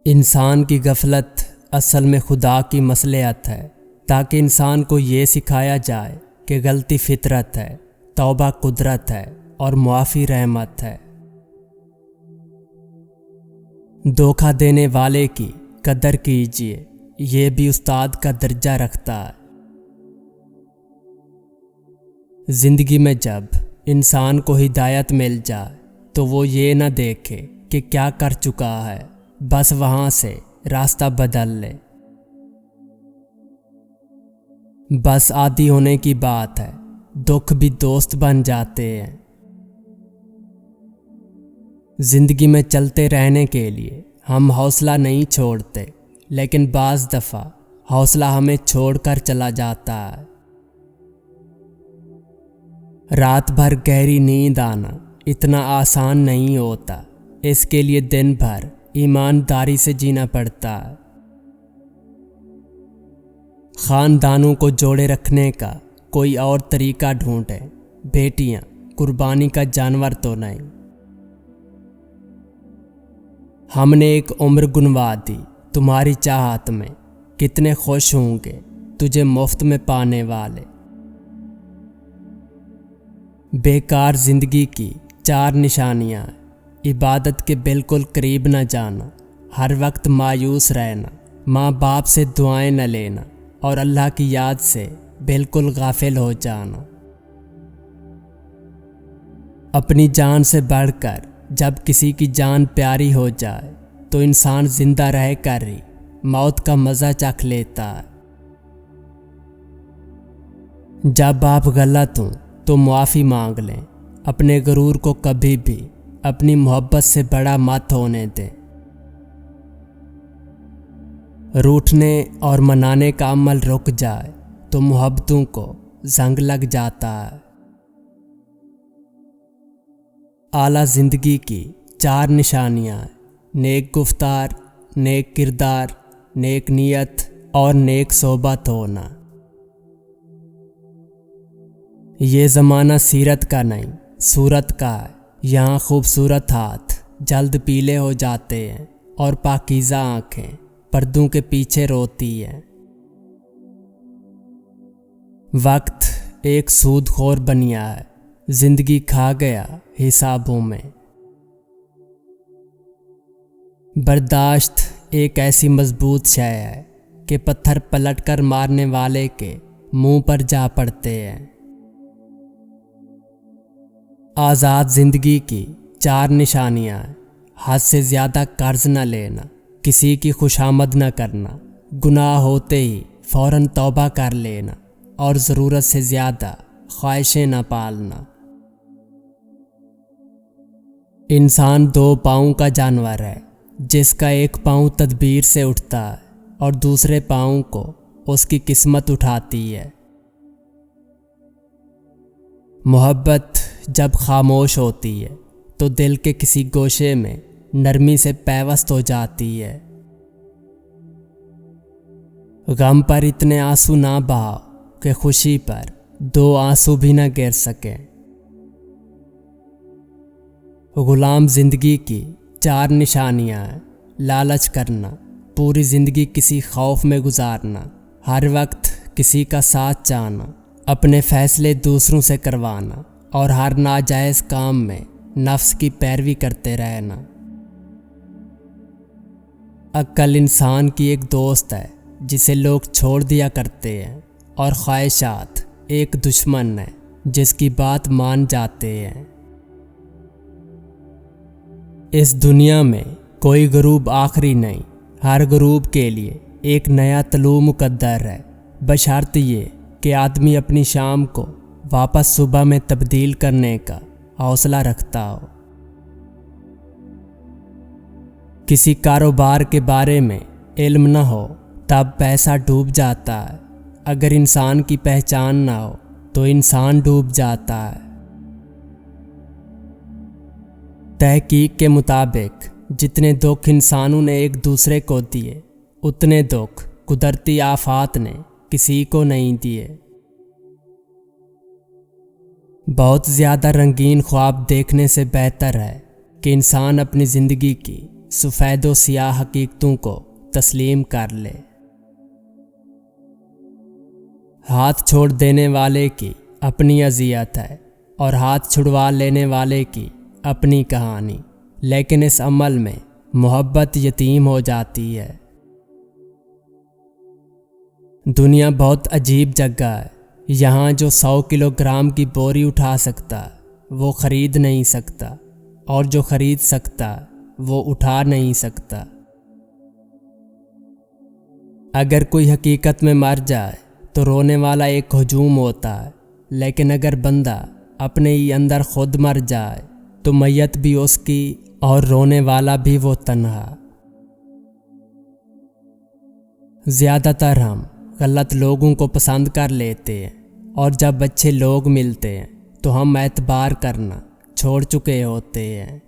انسان کی غفلت اصل میں خدا کی مصلحت ہے، تاکہ انسان کو یہ سکھایا جائے کہ غلطی فطرت ہے، توبہ قدرت ہے اور معافی رحمت ہے۔ دھوکہ دینے والے کی قدر کیجیے، یہ بھی استاد کا درجہ رکھتا ہے۔ زندگی میں جب انسان کو ہدایت مل جائے تو وہ یہ نہ دیکھے کہ کیا کر چکا ہے، بس وہاں سے راستہ بدل لے۔ بس عادی ہونے کی بات ہے، دکھ بھی دوست بن جاتے ہیں۔ زندگی میں چلتے رہنے کے لیے ہم حوصلہ نہیں چھوڑتے، لیکن بعض دفعہ حوصلہ ہمیں چھوڑ کر چلا جاتا ہے۔ رات بھر گہری نیند آنا اتنا آسان نہیں ہوتا، اس کے لیے دن بھر ایمانداری سے جینا پڑتا ہے۔ خاندانوں کو جوڑے رکھنے کا کوئی اور طریقہ ڈھونڈیں، بیٹیاں قربانی کا جانور تو نہیں۔ ہم نے ایک عمر گنوا دی تمہاری چاہت میں، کتنے خوش ہوں گے تجھے مفت میں پانے والے۔ بیکار زندگی کی 4 نشانیاں: عبادت کے بالکل قریب نہ جانا، ہر وقت مایوس رہنا، ماں باپ سے دعائیں نہ لینا اور اللہ کی یاد سے بالکل غافل ہو جانا۔ اپنی جان سے بڑھ کر جب کسی کی جان پیاری ہو جائے تو انسان زندہ رہ کر ہی موت کا مزہ چکھ لیتا ہے۔ جب آپ غلط ہوں تو معافی مانگ لیں، اپنے غرور کو کبھی بھی اپنی محبت سے بڑا مت ہونے دیں۔ روٹھنے اور منانے کا عمل رک جائے تو محبتوں کو زنگ لگ جاتا ہے۔ اعلیٰ زندگی کی 4 نشانیاں: نیک گفتار، نیک کردار، نیک نیت اور نیک صحبت ہونا۔ یہ زمانہ سیرت کا نہیں، صورت کا ہے۔ یہاں خوبصورت ہاتھ جلد پیلے ہو جاتے ہیں اور پاکیزہ آنکھیں پردوں کے پیچھے روتی ہیں۔ وقت ایک سود خور بنیا ہے، زندگی کھا گیا حسابوں میں۔ برداشت ایک ایسی مضبوط شے ہے کہ پتھر پلٹ کر مارنے والے کے منہ پر جا پڑتے ہیں۔ آزاد زندگی کی 4 نشانیاں: حد سے زیادہ قرض نہ لینا، کسی کی خوشامد نہ کرنا، گناہ ہوتے ہی فوراً توبہ کر لینا اور ضرورت سے زیادہ خواہشیں نہ پالنا۔ انسان 2 پاؤں کا جانور ہے، جس کا ایک پاؤں تدبیر سے اٹھتا ہے اور دوسرے پاؤں کو اس کی قسمت اٹھاتی ہے۔ محبت جب خاموش ہوتی ہے تو دل کے کسی گوشے میں نرمی سے پیوست ہو جاتی ہے۔ غم پر اتنے آنسو نہ بہاؤ کہ خوشی پر 2 آنسو بھی نہ گر سکیں۔ غلام زندگی کی 4 نشانیاں: لالچ کرنا، پوری زندگی کسی خوف میں گزارنا، ہر وقت کسی کا ساتھ چاہنا، اپنے فیصلے دوسروں سے کروانا اور ہر ناجائز کام میں نفس کی پیروی کرتے رہنا۔ عقل انسان کی ایک دوست ہے جسے لوگ چھوڑ دیا کرتے ہیں، اور خواہشات ایک دشمن ہے جس کی بات مان جاتے ہیں۔ اس دنیا میں کوئی غروب آخری نہیں، ہر غروب کے لیے ایک نیا طلوع مقدر ہے، بشرط یہ کہ آدمی اپنی شام کو واپس صبح میں تبدیل کرنے کا حوصلہ رکھتا ہو۔ کسی کاروبار کے بارے میں علم نہ ہو تب پیسہ ڈوب جاتا ہے، اگر انسان کی پہچان نہ ہو تو انسان ڈوب جاتا ہے۔ تحقیق کے مطابق جتنے دکھ انسانوں نے ایک دوسرے کو دیے، اتنے دکھ قدرتی آفات نے کسی کو نہیں دیے۔ بہت زیادہ رنگین خواب دیکھنے سے بہتر ہے کہ انسان اپنی زندگی کی سفید و سیاہ حقیقتوں کو تسلیم کر لے۔ ہاتھ چھوڑ دینے والے کی اپنی اذیت ہے اور ہاتھ چھڑوا لینے والے کی اپنی کہانی، لیکن اس عمل میں محبت یتیم ہو جاتی ہے۔ دنیا بہت عجیب جگہ ہے، یہاں جو 100 کلو گرام کی بوری اٹھا سکتا وہ خرید نہیں سکتا، اور جو خرید سکتا وہ اٹھا نہیں سکتا۔ اگر کوئی حقیقت میں مر جائے تو رونے والا ایک ہجوم ہوتا ہے، لیکن اگر بندہ اپنے ہی اندر خود مر جائے تو میت بھی اس کی اور رونے والا بھی وہ تنہا۔ زیادہ تر ہم غلط لوگوں کو پسند کر لیتے ہیں، اور جب اچھے لوگ ملتے ہیں تو ہم اعتبار کرنا چھوڑ چکے ہوتے ہیں۔